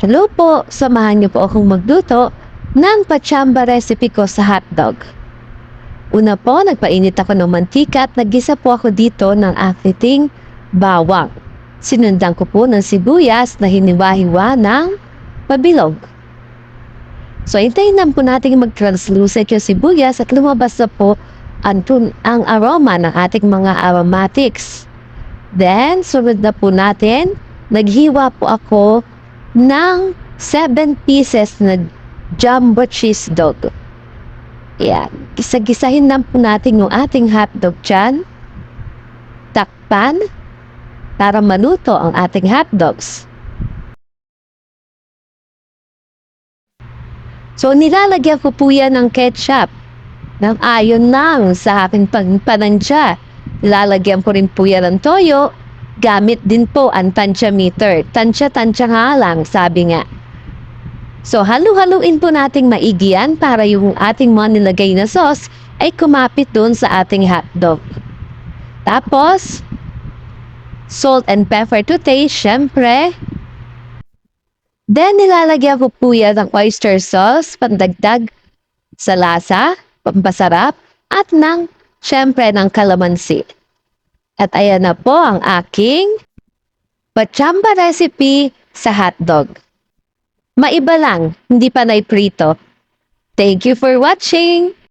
Hello po, samahan niyo po akong magluto ng pachamba recipe ko sa hotdog. Una po, nagpainit ako ng mantika at naggisa po ako dito ng aking bawang. Sinundan ko po ng sibuyas na hiniwa-hiwa ng pabilog. So, hintayin lang po natin mag-translucent yung sibuyas at lumabas na po ang aroma ng ating mga aromatics. Then, sunod na po natin, naghiwa po ako ng 7 pieces na jumbo cheese dog. Yan. Gisa-gisahin lang po natin yung ating hotdog dyan. Takpan para maluto ang ating hotdogs. So, nilalagyan ko po yan ng ketchup. Ng ayon lang sa aking panandya. Nilalagyan ko rin po yan ng toyo. Gamit din po ang tansya meter. Tansya-tansya nga lang, sabi nga. So, halu-haluin po nating maigi yan para yung ating mga nilagay na sauce ay kumapit doon sa ating hotdog. Tapos, salt and pepper to taste, syempre. Then, nilalagyan ko po yan ng oyster sauce, pandagdag sa lasa, pampasarap, at syempre, ng kalamansi. At ayan na po ang aking pachamba recipe sa hotdog. Maiba lang, hindi panay prito. Thank you for watching!